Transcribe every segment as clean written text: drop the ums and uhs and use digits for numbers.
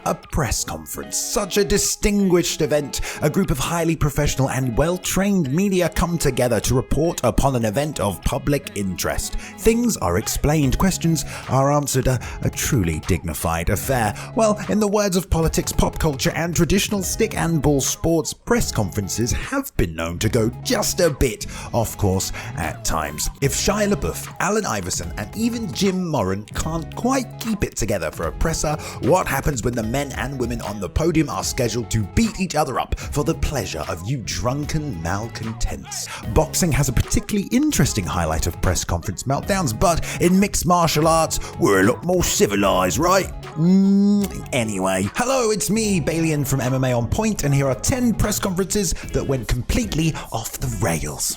A press conference. Such a distinguished event. A group of highly professional and well-trained media come together to report upon an event of public interest. Things are explained, questions are answered, a truly dignified affair. Well, in the words of politics, pop culture and traditional stick and ball sports, press conferences have been known to go just a bit off course at times. If Shia LaBeouf, Allen Iverson and even Jim Moran can't quite keep it together for a presser, what happens when the men and women on the podium are scheduled to beat each other up for the pleasure of you drunken malcontents? Boxing has a particularly interesting highlight of press conference meltdowns, but in mixed martial arts, we're a lot more civilized, right? Anyway, hello, it's me, Balian from MMA On Point, and here are 10 press conferences that went completely off the rails.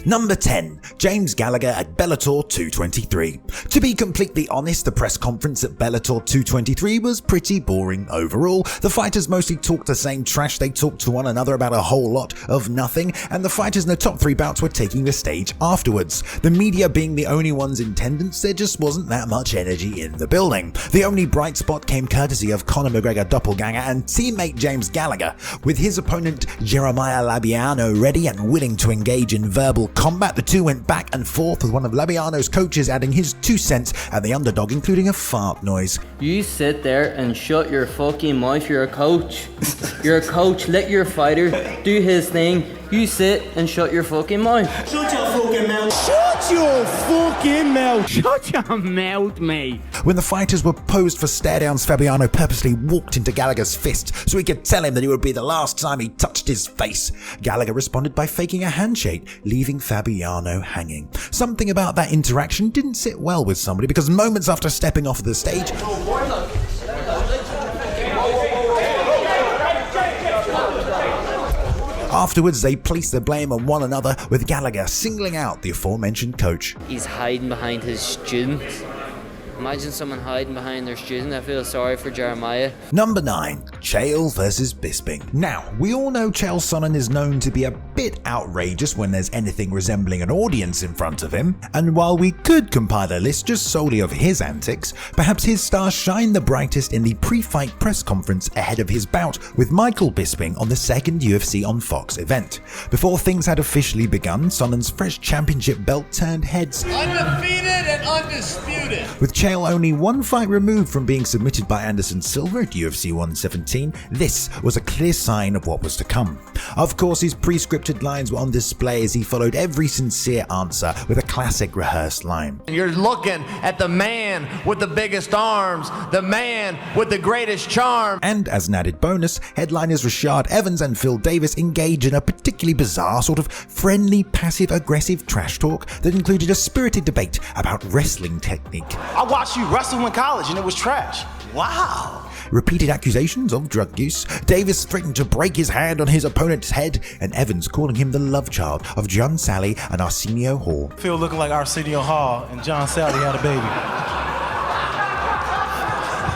Number 10. James Gallagher at Bellator 223. To be completely honest, the press conference at Bellator 223 was pretty boring overall. The fighters mostly talked the same trash they talked to one another about a whole lot of nothing, and the fighters in the top 3 bouts were taking the stage afterwards. The media being the only ones in attendance, there just wasn't that much energy in the building. The only bright spot came courtesy of Conor McGregor doppelganger and teammate James Gallagher. With his opponent Jeremiah Labiano ready and willing to engage in verbal combat, the two went back and forth, with one of Labiano's coaches adding his 2 cents and the underdog including a fart noise. You sit there and shut your fucking mouth. You're a coach. You're a coach. Let your fighter do his thing. You sit and shut your fucking mouth. Shut your fucking mouth. Shut your fucking mouth. Shut your mouth, mate. When the fighters were posed for stare-downs, Fabiano purposely walked into Gallagher's fist so he could tell him that it would be the last time he touched his face. Gallagher responded by faking a handshake, leaving Fabiano hanging. Something about that interaction didn't sit well with somebody, because moments after stepping off the stage, afterwards, they placed the blame on one another, with Gallagher singling out the aforementioned coach. He's hiding behind his students. Imagine someone hiding behind their student. I feel sorry for Jeremiah. Number 9. Chael versus Bisping. Now, we all know Chael Sonnen is known to be a bit outrageous when there's anything resembling an audience in front of him, and while we could compile a list just solely of his antics, perhaps his star shined the brightest in the pre-fight press conference ahead of his bout with Michael Bisping on the second UFC on Fox event. Before things had officially begun, Sonnen's fresh championship belt turned heads. Undefeated and undisputed. With Chael only 1 fight removed from being submitted by Anderson Silva at UFC 117, this was a clear sign of what was to come. Of course, his pre-scripted lines were on display as he followed every sincere answer with a classic rehearsed line. You're looking at the man with the biggest arms, the man with the greatest charm. And as an added bonus, headliners Rashad Evans and Phil Davis engaged in a particularly bizarre sort of friendly, passive-aggressive trash talk that included a spirited debate about wrestling technique. I watched you wrestle in college and it was trash. Wow. Repeated accusations of drug use, Davis threatened to break his hand on his opponent's head, and Evans calling him the love child of John Sally and Arsenio Hall. Phil looking like Arsenio Hall and John Sally had a baby.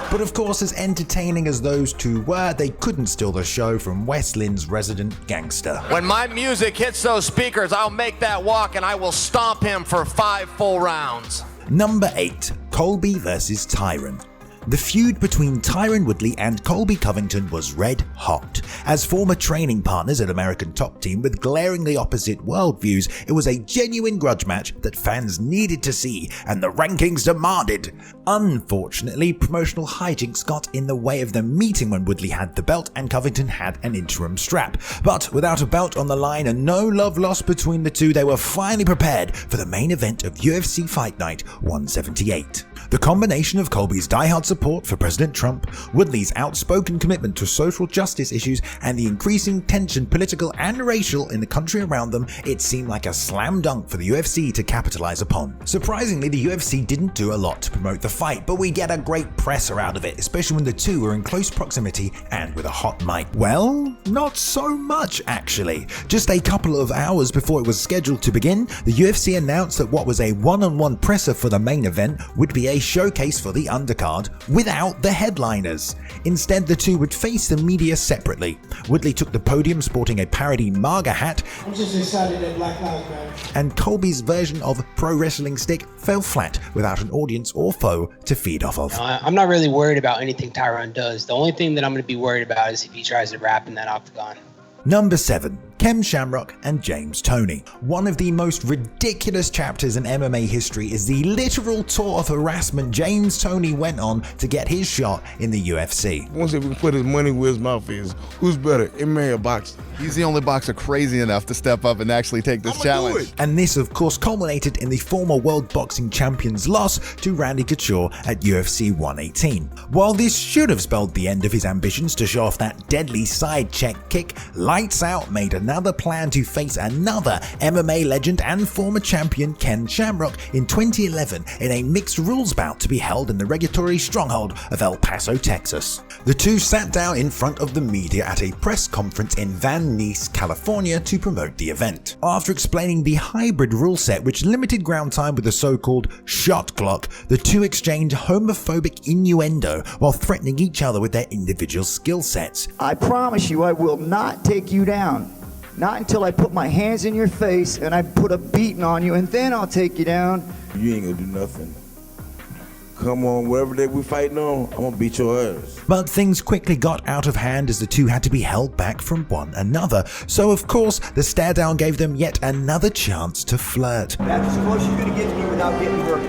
But of course, as entertaining as those two were, they couldn't steal the show from West Lynn's resident gangster. When my music hits those speakers, I'll make that walk and I will stomp him for 5 full rounds. Number 8. Colby versus TYRON. The feud between TYRON Woodley and Colby Covington was red hot. As former training partners at American Top Team with glaringly opposite worldviews, it was a genuine grudge match that fans needed to see and the rankings demanded. Unfortunately, promotional hijinks got in the way of them meeting when Woodley had the belt and Covington had an interim strap. But without a belt on the line and no love lost between the two, they were finally prepared for the main event of UFC Fight Night 178. The combination of Colby's diehard support for President Trump, Woodley's outspoken commitment to social justice issues, and the increasing tension, political and racial, in the country around them, it seemed like a slam dunk for the UFC to capitalize upon. Surprisingly, the UFC didn't do a lot to promote the fight, but we get a great presser out of it, especially when the two were in close proximity and with a hot mic. Well, not so much actually. Just a couple of hours before it was scheduled to begin, the UFC announced that what was a one-on-one presser for the main event would be a a showcase for the undercard without the headliners. Instead, the two would face the media separately. Woodley took the podium sporting a parody MAGA hat. I'm just excited that Black Lives Matter. And Colby's version of pro wrestling stick fell flat without an audience or foe to feed off of. I'm not really worried about anything TYRON does. The only thing that I'm going to be worried about is if he tries to rap in that octagon. Number 7. SHAMROCK and James Toney. One of the most ridiculous chapters in MMA history is the literal tour of harassment James Toney went on to get his shot in the UFC. Once he put his money where his mouth is, who's better, MMA or boxing? He's the only boxer crazy enough to step up and actually take this challenge. And this, of course, culminated in the former World Boxing Champion's loss to Randy Couture at UFC 118. While this should have spelled the end of his ambitions to show off that deadly side check kick, Lights Out made another plan to face another MMA legend and former champion SHAMROCK in 2011 in a mixed rules bout to be held in the regulatory stronghold of El Paso, Texas. The two sat down in front of the media at a press conference in Van Nuys, California to promote the event. After explaining the hybrid rule set which limited ground time with the so-called shot clock, the two exchanged homophobic innuendo while threatening each other with their individual skill sets. I promise you I will not take you down. Not until I put my hands in your face and I put a beating on you, and then I'll take you down. You ain't gonna do nothing. Come on, whatever day we fighting on, I'm gonna beat your ass. But things quickly got out of hand as the two had to be held back from one another. So of course, the stare down gave them yet another chance to flirt. That's as close as you're gonna get to me without getting hurt.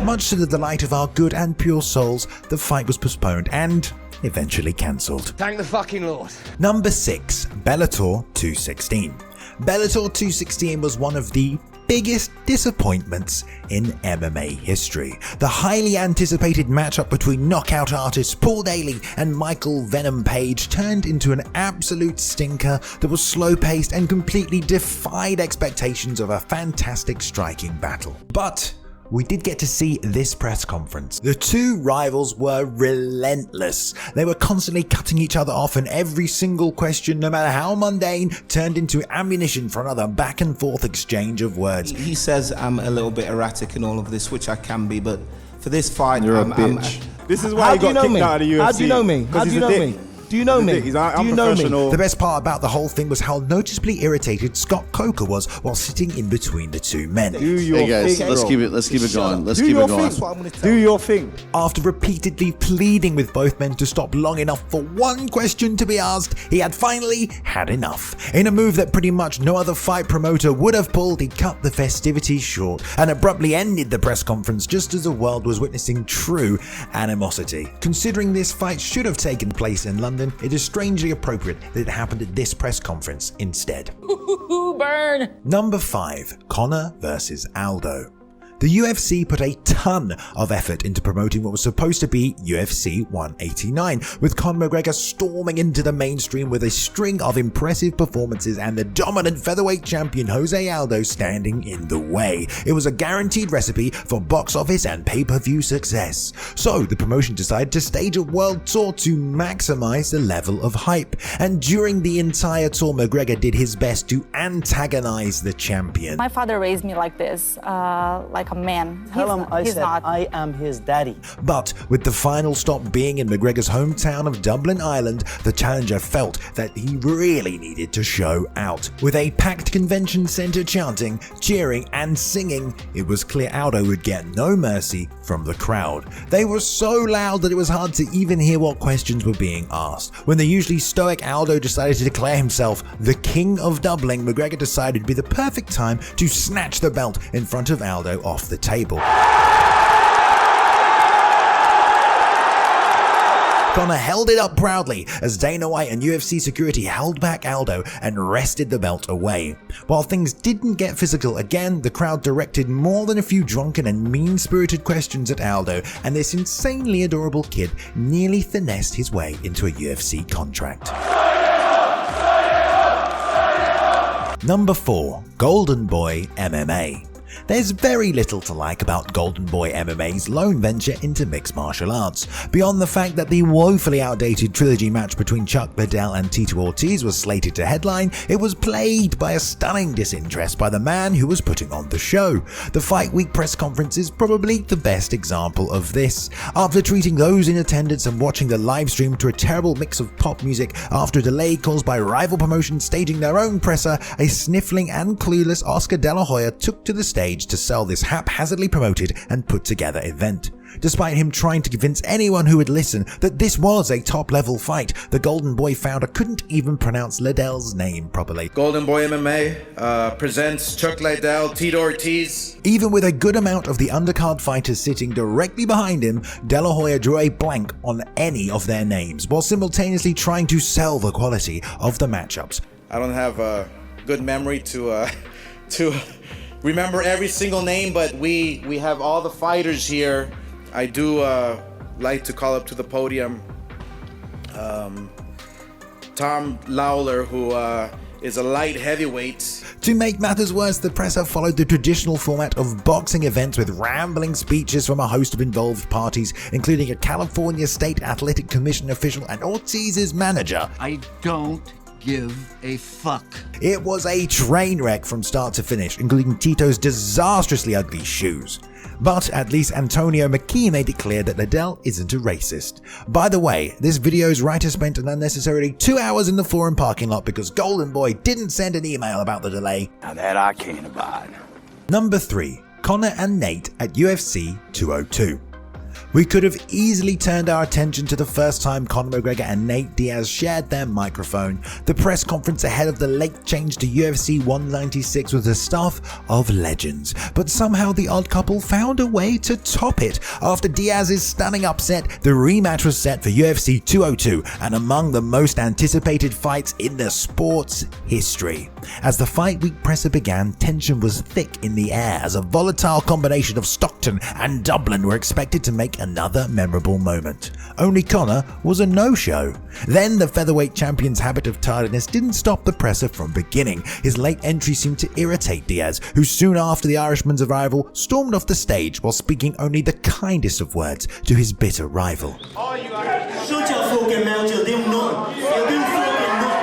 Much to the delight of our good and pure souls, the fight was postponed and eventually cancelled. Thank the fucking Lord. Number 6. Bellator 216. Bellator 216 was one of the biggest disappointments in MMA history. The highly anticipated matchup between knockout artists Paul Daly and Michael Venom Page turned into an absolute stinker that was slow-paced and completely defied expectations of a fantastic striking battle. But we did get to see this press conference. The two rivals were relentless. They were constantly cutting each other off, and every single question, no matter how mundane, turned into ammunition for another back and forth exchange of words. He says I'm a little bit erratic in all of this, which I can be, but for this fight, you're a bitch. This is why he got kicked out of the UFC. How do you know me? How do you know me? Do you know me? He's unprofessional. The best part about the whole thing was how noticeably irritated Scott Coker was while sitting in between the two men. Hey guys, let's keep it going. Let's keep it going. Do your thing. After repeatedly pleading with both men to stop long enough for one question to be asked, he had finally had enough. In a move that pretty much no other fight promoter would have pulled, he cut the festivities short and abruptly ended the press conference just as the world was witnessing true animosity. Considering this fight should have taken place in London, it is strangely appropriate that it happened at this press conference instead. Burn! Number 5. Conor versus Aldo. The UFC put a ton of effort into promoting what was supposed to be UFC 189, with Conor McGregor storming into the mainstream with a string of impressive performances and the dominant featherweight champion Jose Aldo standing in the way. It was a guaranteed recipe for box office and pay-per-view success. So the promotion decided to stage a world tour to maximize the level of hype, and during the entire tour McGregor did his best to antagonize the champion. My father raised me like this, like a man. Tell him I said I am his daddy. But with the final stop being in McGregor's hometown of Dublin, Ireland, the challenger felt that he really needed to show out. With a packed convention center chanting, cheering and singing, it was clear Aldo would get no mercy from the crowd. They were so loud that it was hard to even hear what questions were being asked. When the usually stoic Aldo decided to declare himself the king of doubling, McGregor decided it'd be the perfect time to snatch the belt in front of Aldo off the table. Conor held it up proudly as Dana White and UFC security held back Aldo and wrested the belt away. While things didn't get physical again, the crowd directed more than a few drunken and mean-spirited questions at Aldo, and this insanely adorable kid nearly finessed his way into a UFC contract. Number 4. Golden Boy MMA. There's very little to like about Golden Boy MMA's lone venture into mixed martial arts, beyond the fact that the woefully outdated trilogy match between Chuck Liddell and Tito Ortiz was slated to headline. It was plagued by a stunning disinterest by the man who was putting on the show. The Fight Week press conference is probably the best example of this. After treating those in attendance and watching the live stream to a terrible mix of pop music after a delay caused by rival promotions staging their own presser, a sniffling and clueless Oscar De La Hoya took to the stage to sell this haphazardly promoted and put together event. Despite him trying to convince anyone who would listen that this was a top-level fight, the Golden Boy founder couldn't even pronounce Liddell's name properly. Golden Boy MMA presents Chuck Liddell, Tito Ortiz. Even with a good amount of the undercard fighters sitting directly behind him, De La Hoya drew a blank on any of their names, while simultaneously trying to sell the quality of the matchups. I don't have a good memory to remember every single name, but we have all the fighters here. I do like to call up to the podium Tom Lawler, who is a light heavyweight. To make matters worse, the presser followed the traditional format of boxing events with rambling speeches from a host of involved parties, including a California State Athletic Commission official and Ortiz's manager. I don't give a fuck. It was a train wreck from start to finish, including Tito's disastrously ugly shoes. But at least Antonio McKee made it clear that Liddell isn't a racist. By the way, this video's writer spent an unnecessarily 2 hours in the forum parking lot because Golden Boy didn't send an email about the delay. Now that I can't abide. Number 3. Conor and Nate at UFC 202. We could have easily turned our attention to the first time Conor McGregor and Nate Diaz shared their microphone. The press conference ahead of the late change to UFC 196 was the stuff of legends, but somehow the odd couple found a way to top it. After Diaz's stunning upset, the rematch was set for UFC 202 and among the most anticipated fights in the sport's history. As the Fight Week presser began, tension was thick in the air as a volatile combination of Stockton and Dublin were expected to make another memorable moment. Only Conor was a no-show. Then the featherweight champion's habit of tardiness didn't stop the presser from beginning. His late entry seemed to irritate Diaz, who soon after the Irishman's arrival stormed off the stage while speaking only the kindest of words to his bitter rival. Shut your fucking mouth, you damn nut. You damn fucking nut.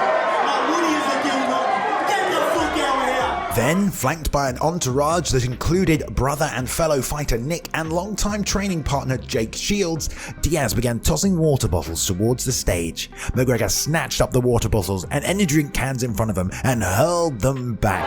Then, flanked by an entourage that included brother and fellow fighter Nick and longtime training partner Jake Shields, Diaz began tossing water bottles towards the stage. McGregor snatched up the water bottles and energy drink cans in front of him and hurled them back.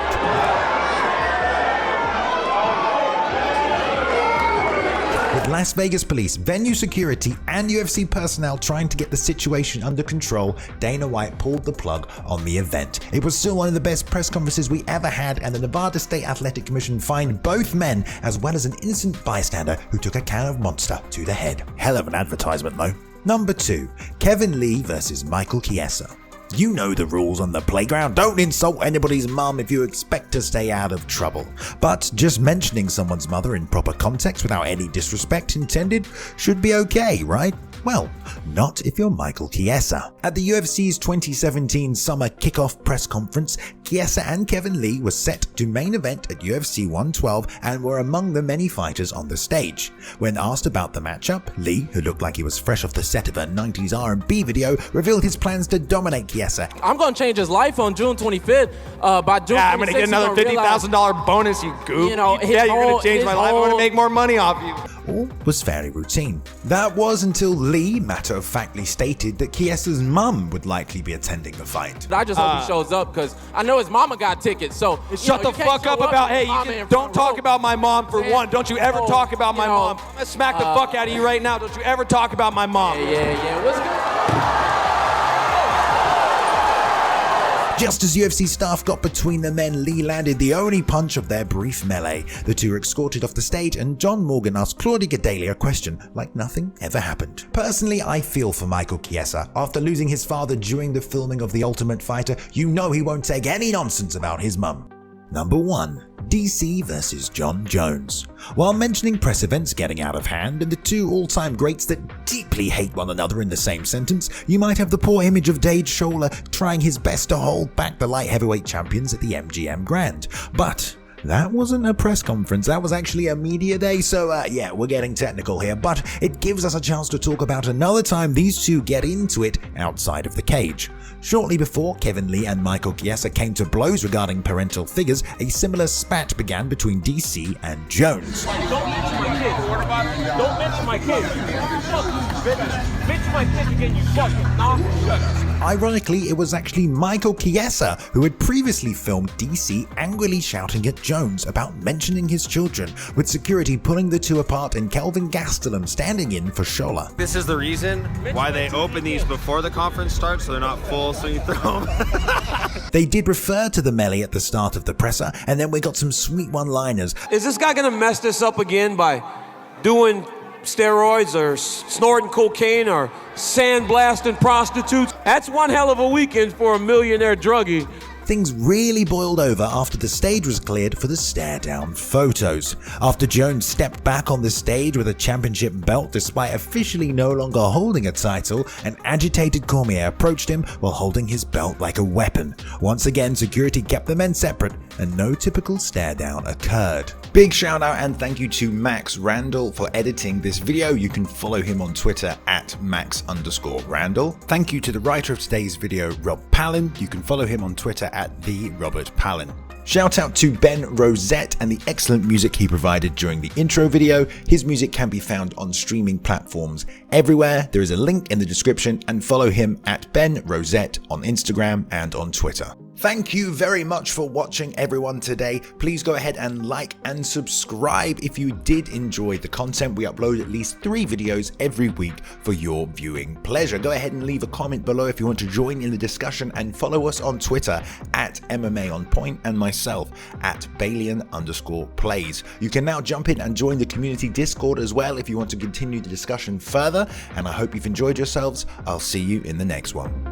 With Las Vegas police, venue security, and UFC personnel trying to get the situation under control, Dana White pulled the plug on the event. It was still one of the best press conferences we ever had, and the Nevada State Athletic Commission fined both men as well as an innocent bystander who took a can of Monster to the head. Hell of an advertisement though. Number 2. Kevin Lee versus Michael Chiesa. You know the rules on the playground. Don't insult anybody's mum if you expect to stay out of trouble. But just mentioning someone's mother in proper context without any disrespect intended should be okay, right? Well, not if you're Michael Chiesa. At the UFC's 2017 summer kickoff press conference, Chiesa and Kevin Lee were set to main event at UFC 112 and were among the many fighters on the stage. When asked about the matchup, Lee, who looked like he was fresh off the set of a 90s R&B video, revealed his plans to dominate Chiesa. I'm going to change his life on June 25th. By June 26th, I'm going to get another $50,000 bonus, you goof. You know, you're going to change my life. I want to make more money off you. All was fairly routine. That was until Lee matter-of-factly stated that Chiesa's mum would likely be attending the fight. I just hope he shows up because I know his mama got tickets. So shut the fuck up about, hey, don't talk about my mom for one. Don't you ever talk about my mom. I'm going to smack the fuck out of you right now. Don't you ever talk about my mom. Yeah. What's good? Just as UFC staff got between the men, Lee landed the only punch of their brief melee. The two were escorted off the stage and John Morgan asked Claudia Gadelha a question like nothing ever happened. Personally, I feel for Michael Chiesa. After losing his father during the filming of The Ultimate Fighter, you know he won't take any nonsense about his mum. Number 1. DC versus John Jones. While mentioning press events getting out of hand and the two all-time greats that deeply hate one another in the same sentence, you might have the poor image of Dave Scholler trying his best to hold back the light heavyweight champions at the MGM Grand. But That wasn't a press conference, that was actually a media day, so yeah, we're getting technical here, but it gives us a chance to talk about another time these two get into it outside of the cage. Shortly before Kevin Lee and Michael Chiesa came to blows regarding parental figures, a similar spat began between DC and Jones. Don't mention my kids. Don't mention my kids. Fuck you, bitch. Mention my kids again, you fucking knock. Shut up. Ironically, it was actually Michael Chiesa who had previously filmed DC angrily shouting at Jones about mentioning his children, with security pulling the two apart and Kelvin Gastelum standing in for Shola. This is the reason why they open these before the conference starts, so they're not full, so you throw them. They did refer to the melee at the start of the presser, and then we got some sweet one-liners. Is this guy gonna mess this up again by doing steroids or snorting cocaine or sandblasting prostitutes? That's one hell of a weekend for a millionaire druggie. Things really boiled over after the stage was cleared for the stare-down photos. After Jones stepped back on the stage with a championship belt despite officially no longer holding a title, an agitated Cormier approached him while holding his belt like a weapon. Once again, security kept the men separate and no typical stare-down occurred. Big shout out and thank you to Max Randall for editing this video. You can follow him on Twitter at Max_Randall. Thank you to the writer of today's video, Rob Palin. You can follow him on Twitter at the Robert Palin. Shout out to Ben Rosette and the excellent music he provided during the intro video. His music can be found on streaming platforms everywhere. There is a link in the description, and follow him at Ben Rosette on Instagram and on Twitter. Thank you very much for watching, everyone, today. Please go ahead and like and subscribe if you did enjoy the content. We upload at least 3 videos every week for your viewing pleasure. Go ahead and leave a comment below if you want to join in the discussion, and follow us on Twitter at MMA On Point and myself at Balian_plays. You can now jump in and join the community Discord as well if you want to continue the discussion further, and I hope you've enjoyed yourselves. I'll see you in the next one.